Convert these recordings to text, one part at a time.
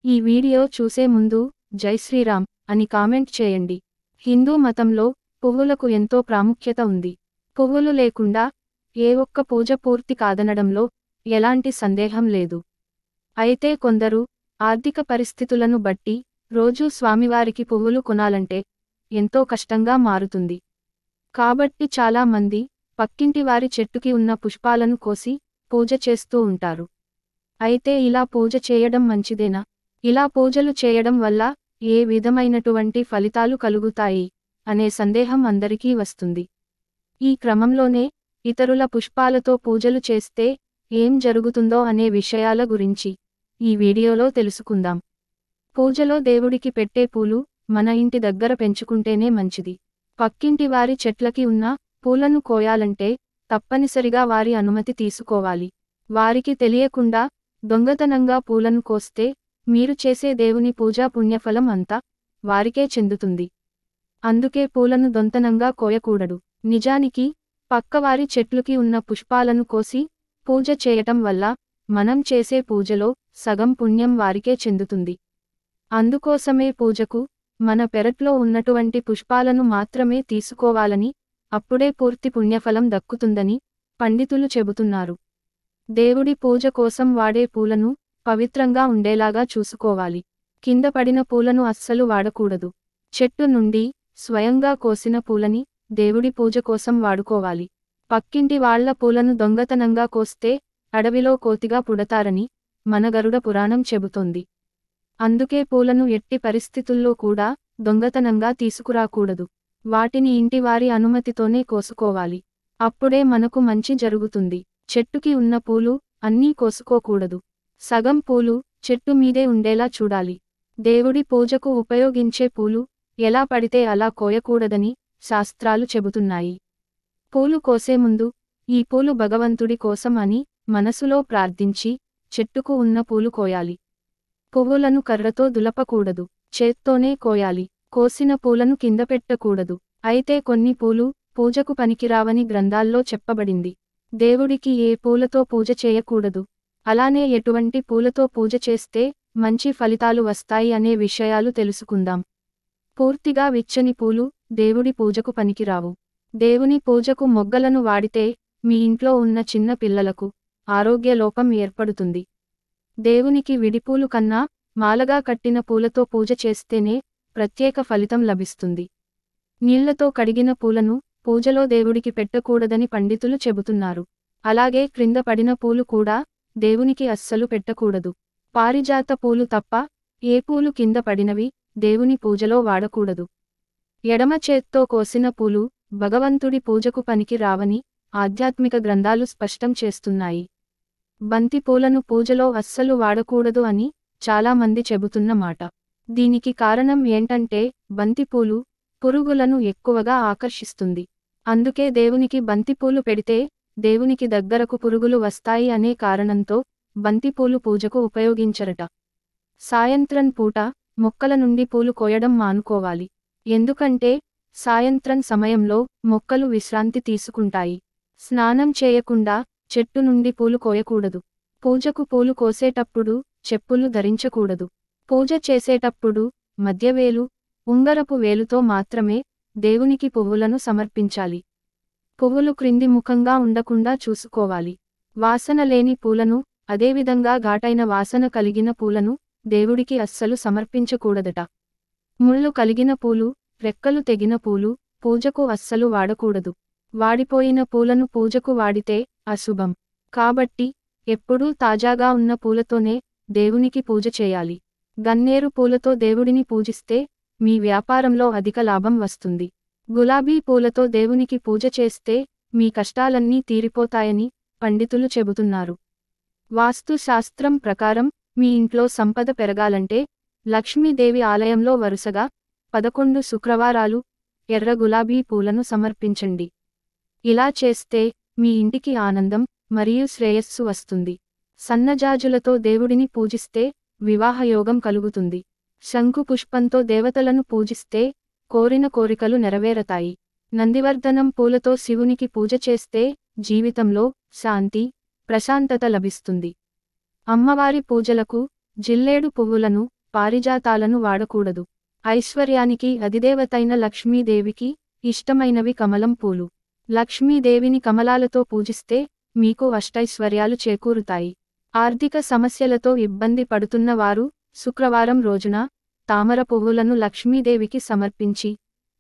ఈ వీడియో చూసే ముందు జై శ్రీరామ్ అని కామెంట్ చేయండి. హిందూ మతంలో పువ్వులకు ఎంతో ప్రాముఖ్యత ఉంది. పువ్వులు లేకుండా ఏ ఒక్క పూజ పూర్తి కాదనడంలో ఎలాంటి సందేహం లేదు. అయితే కొందరు ఆర్థిక పరిస్థితులను బట్టి రోజూ స్వామివారికి పువ్వులు కొనాలంటే ఎంతో కష్టంగా మారుతుంది. కాబట్టి చాలా మంది పక్కింటి వారి చెట్టుకి ఉన్న పుష్పాలను కోసి పూజ చేస్తూ ఉంటారు. అయితే ఇలా పూజ చేయడం మంచిదేనా? ఇలా పూజలు చేయడం వల్ల ఏ విధమైనటువంటి ఫలితాలు కలుగుతాయి అనే సందేహం అందరికీ వస్తుంది. ఈ క్రమంలోనే ఇతరుల పుష్పాలతో పూజలు చేస్తే ఏం జరుగుతుందో అనే విషయాల గురించి ఈ వీడియోలో తెలుసుకుందాం. పూజలో దేవుడికి పెట్టే పూలు మన ఇంటి దగ్గర పెంచుకుంటేనే మంచిది. పక్కింటి వారి చెట్లకి ఉన్న పూలను కోయాలంటే తప్పనిసరిగా వారి అనుమతి తీసుకోవాలి. వారికి తెలియకుండా దొంగతనంగా పూలను కోస్తే మీరు చేసే దేవుని పూజా పుణ్యఫలం అంతా వారికే చెందుతుంది. అందుకే పూలను దొంగతనంగా కోయకూడదు. నిజానికి పక్కవారి చెట్లుకి ఉన్న పుష్పాలను కోసి పూజ చేయటం వల్ల మనం చేసే పూజలో సగం పుణ్యం వారికే చెందుతుంది. అందుకోసమే పూజకు మన పెరట్లో ఉన్నటువంటి పుష్పాలను మాత్రమే తీసుకోవాలని, అప్పుడే పూర్తి పుణ్యఫలం దక్కుతుందని పండితులు చెబుతున్నారు. దేవుడి పూజ కోసం వాడే పూలను పవిత్రంగా ఉండేలాగా చూసుకోవాలి. కింద పడిన పూలను అస్సలు వాడకూడదు. చెట్టు నుండి స్వయంగా కోసిన పూలని దేవుడి పూజ కోసం వాడుకోవాలి. పక్కింటి వాళ్ల పూలను దొంగతనంగా కోస్తే అడవిలో కోతిగా పుడతారని మన గరుడ పురాణం చెబుతోంది. అందుకే పూలను ఎట్టి పరిస్థితుల్లో కూడా దొంగతనంగా తీసుకురాకూడదు. వాటిని ఇంటివారి అనుమతితోనే కోసుకోవాలి. అప్పుడే మనకు మంచి జరుగుతుంది. చెట్టుకి ఉన్న పూలు అన్నీ కోసుకోకూడదు. సగం పూలు చెట్టు మీదే ఉండేలా చూడాలి. దేవుడి పూజకు ఉపయోగించే పూలు ఎలా పడితే అలా కోయకూడదని శాస్త్రాలు చెబుతున్నాయి. పూలు కోసే ముందు ఈ పూలు భగవంతుడి కోసం అని మనసులో ప్రార్థించి చెట్టుకు ఉన్న పూలు కోయాలి. పువ్వులను కర్రతో దులపకూడదు. చేత్తోనే కోయాలి. కోసిన పూలను కింద పెట్టకూడదు. అయితే కొన్ని పూలు పూజకు పనికిరావని గ్రంథాల్లో చెప్పబడింది. దేవుడికి ఏ పూలతో పూజ చేయకూడదు, అలానే ఎటువంటి పూలతో పూజ చేస్తే మంచి ఫలితాలు వస్తాయి అనే విషయాలు తెలుసుకుందాం. పూర్తిగా విచ్చని పూలు దేవుడి పూజకు పనికిరావు. దేవుని పూజకు మొగ్గలను వాడితే మీ ఇంట్లో ఉన్న చిన్న పిల్లలకు ఆరోగ్య లోపం ఏర్పడుతుంది. దేవునికి విడిపూలు కన్నా మాలగా కట్టిన పూలతో పూజ చేస్తేనే ప్రత్యేక ఫలితం లభిస్తుంది. నీళ్లతో కడిగిన పూలను పూజలో దేవుడికి పెట్టకూడదని పండితులు చెబుతున్నారు. అలాగే క్రింద పడిన పూలు కూడా దేవునికి అస్సలు పెట్టకూడదు. పారిజాత పూలు తప్ప ఏ పూలు కింద పడినవి దేవుని పూజలో వాడకూడదు. ఎడమ చేత్తో కోసిన పూలు భగవంతుడి పూజకు పనికి రావని ఆధ్యాత్మిక గ్రంథాలు స్పష్టం చేస్తున్నాయి. బంతి పూలను పూజలో అస్సలు వాడకూడదు అని చాలామంది చెబుతున్న మాట. దీనికి కారణం ఏంటంటే బంతిపూలు పురుగులను ఎక్కువగా ఆకర్షిస్తుంది. అందుకే దేవునికి బంతిపూలు పెడితే దేవునికి దగ్గరకు పురుగులు వస్తాయి అనే కారణంతో బంతిపూలు పూజకు ఉపయోగించరట. సాయంత్రం పూట మొక్కల నుండి పూలు కోయడం మానుకోవాలి. ఎందుకంటే సాయంత్రం సమయంలో మొక్కలు విశ్రాంతి తీసుకుంటాయి. స్నానం చేయకుండా చెట్టు నుండి పూలు కోయకూడదు. పూజకు పూలు కోసేటప్పుడు చెప్పులు ధరించకూడదు. పూజ చేసేటప్పుడు మధ్యవేలు, ఉంగరపు వేలుతో మాత్రమే దేవునికి పువ్వులను సమర్పించాలి. పువ్వులు క్రింది ముఖంగా ఉండకుండా చూసుకోవాలి. వాసన లేని పూలను, అదేవిధంగా ఘాటైన వాసన కలిగిన పూలను దేవుడికి అస్సలు సమర్పించకూడదట. ముళ్ళు కలిగిన పూలు, రెక్కలు తెగిన పూలు పూజకు అస్సలు వాడకూడదు. వాడిపోయిన పూలను పూజకు వాడితే అశుభం. కాబట్టి ఎప్పుడూ తాజాగా ఉన్న పూలతోనే దేవునికి పూజ చేయాలి. గన్నేరు పూలతో దేవుడిని పూజిస్తే మీ వ్యాపారంలో అధిక లాభం వస్తుంది. గులాబీ పూలతో దేవునికి పూజ చేస్తే మీ కష్టాలన్నీ తీరిపోతాయని పండితులు చెబుతున్నారు. వాస్తు శాస్త్రం ప్రకారం మీ ఇంట్లో సంపద పెరగాలంటే లక్ష్మీదేవి ఆలయంలో వరుసగా 11 శుక్రవారాలు ఎర్ర గులాబీ పూలను సమర్పించండి. ఇలా చేస్తే మీ ఇంటికి ఆనందం మరియు శ్రేయస్సు వస్తుంది. సన్నజాజులతో దేవుడిని పూజిస్తే వివాహయోగం కలుగుతుంది. శంకు పుష్పంతో దేవతలను పూజిస్తే కోరిన కోరికలు నెరవేరతాయి. నందివర్ధనం పూలతో శివునికి పూజ చేస్తే జీవితంలో శాంతి, ప్రశాంతత లభిస్తుంది. అమ్మవారి పూజలకు జిల్లేడు పువ్వులను పారిజాతాలను వాడకూడదు. ఐశ్వర్యానికి అధిదేవతైన లక్ష్మీదేవికి ఇష్టమైనవి కమలం పూలు. లక్ష్మీదేవిని కమలాలతో పూజిస్తే మీకు అష్టైశ్వర్యాలు చేకూరుతాయి. ఆర్థిక సమస్యలతో ఇబ్బంది పడుతున్న వారు శుక్రవారం రోజున తామర పువ్వులను లక్ష్మీదేవికి సమర్పించి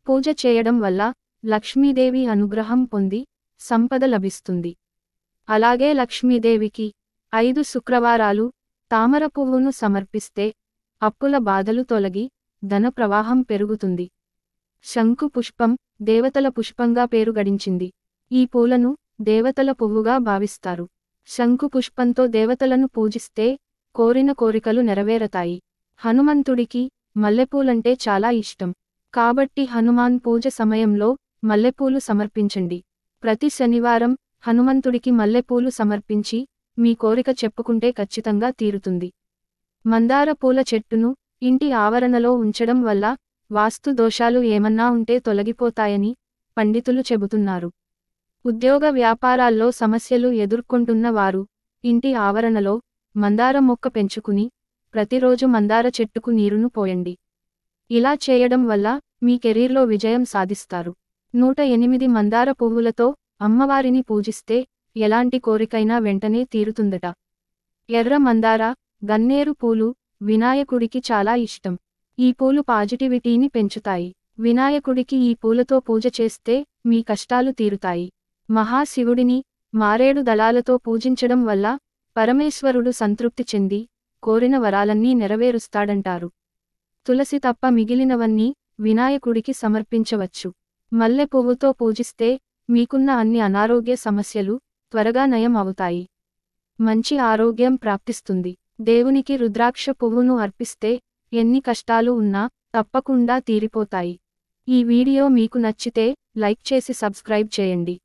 పూజ చేయడం వల్ల లక్ష్మీదేవి అనుగ్రహం పొంది సంపద లభిస్తుంది. అలాగే లక్ష్మీదేవికి 5 శుక్రవారాలు తామర పువ్వును సమర్పిస్తే అప్పుల బాధలు తొలగి ధన ప్రవాహం పెరుగుతుంది. శంకు పుష్పం దేవతల పుష్పంగా పేరు గడించింది. ఈ పూలను దేవతల పువ్వుగా భావిస్తారు. శంకు పుష్పంతో దేవతలను పూజిస్తే కోరిన కోరికలు నెరవేరతాయి. హనుమంతుడికి మల్లెపూలంటే చాలా ఇష్టం. కాబట్టి హనుమాన్ పూజ సమయంలో మల్లెపూలు సమర్పించండి. ప్రతి శనివారం హనుమంతుడికి మల్లెపూలు సమర్పించి మీ కోరిక చెప్పుకుంటే ఖచ్చితంగా తీరుతుంది. మందార పూల చెట్టును ఇంటి ఆవరణలో ఉంచడం వల్ల వాస్తు దోషాలు ఏమన్నా ఉంటే తొలగిపోతాయని పండితులు చెబుతున్నారు. ఉద్యోగ వ్యాపారాల్లో సమస్యలు ఎదుర్కొంటున్న వారు ఇంటి ఆవరణలో మందార మొక్క పెంచుకుని ప్రతిరోజు మందార చెట్టుకు నీరును పోయండి. ఇలా చేయడం వల్ల మీ కెరీర్లో విజయం సాధిస్తారు. 108 మందార పువ్వులతో అమ్మవారిని పూజిస్తే ఎలాంటి కోరికైనా వెంటనే తీరుతుందట. ఎర్ర మందార, గన్నేరు పూలు వినాయకుడికి చాలా ఇష్టం. ఈ పూలు పాజిటివిటీని పెంచుతాయి. వినాయకుడికి ఈ పూలతో పూజ చేస్తే మీ కష్టాలు తీరుతాయి. మహాశివుడిని మారేడు దళాలతో పూజించడం వల్ల పరమేశ్వరుడు సంతృప్తి చెంది కోరిన వరాలన్నీ నెరవేరుస్తాడంటారు. తులసి తప్ప మిగిలినవన్నీ వినాయకుడికి సమర్పించవచ్చు. మల్లె పువ్వుతో పూజిస్తే మీకున్న అన్ని అనారోగ్య సమస్యలు త్వరగా నయం అవుతాయి. మంచి ఆరోగ్యం ప్రాప్తిస్తుంది. దేవునికి రుద్రాక్ష పువ్వును అర్పిస్తే ఎన్ని కష్టాలు ఉన్నా తప్పకుండా తీరిపోతాయి. ఈ వీడియో మీకు నచ్చితే లైక్ చేసి సబ్స్క్రైబ్ చేయండి.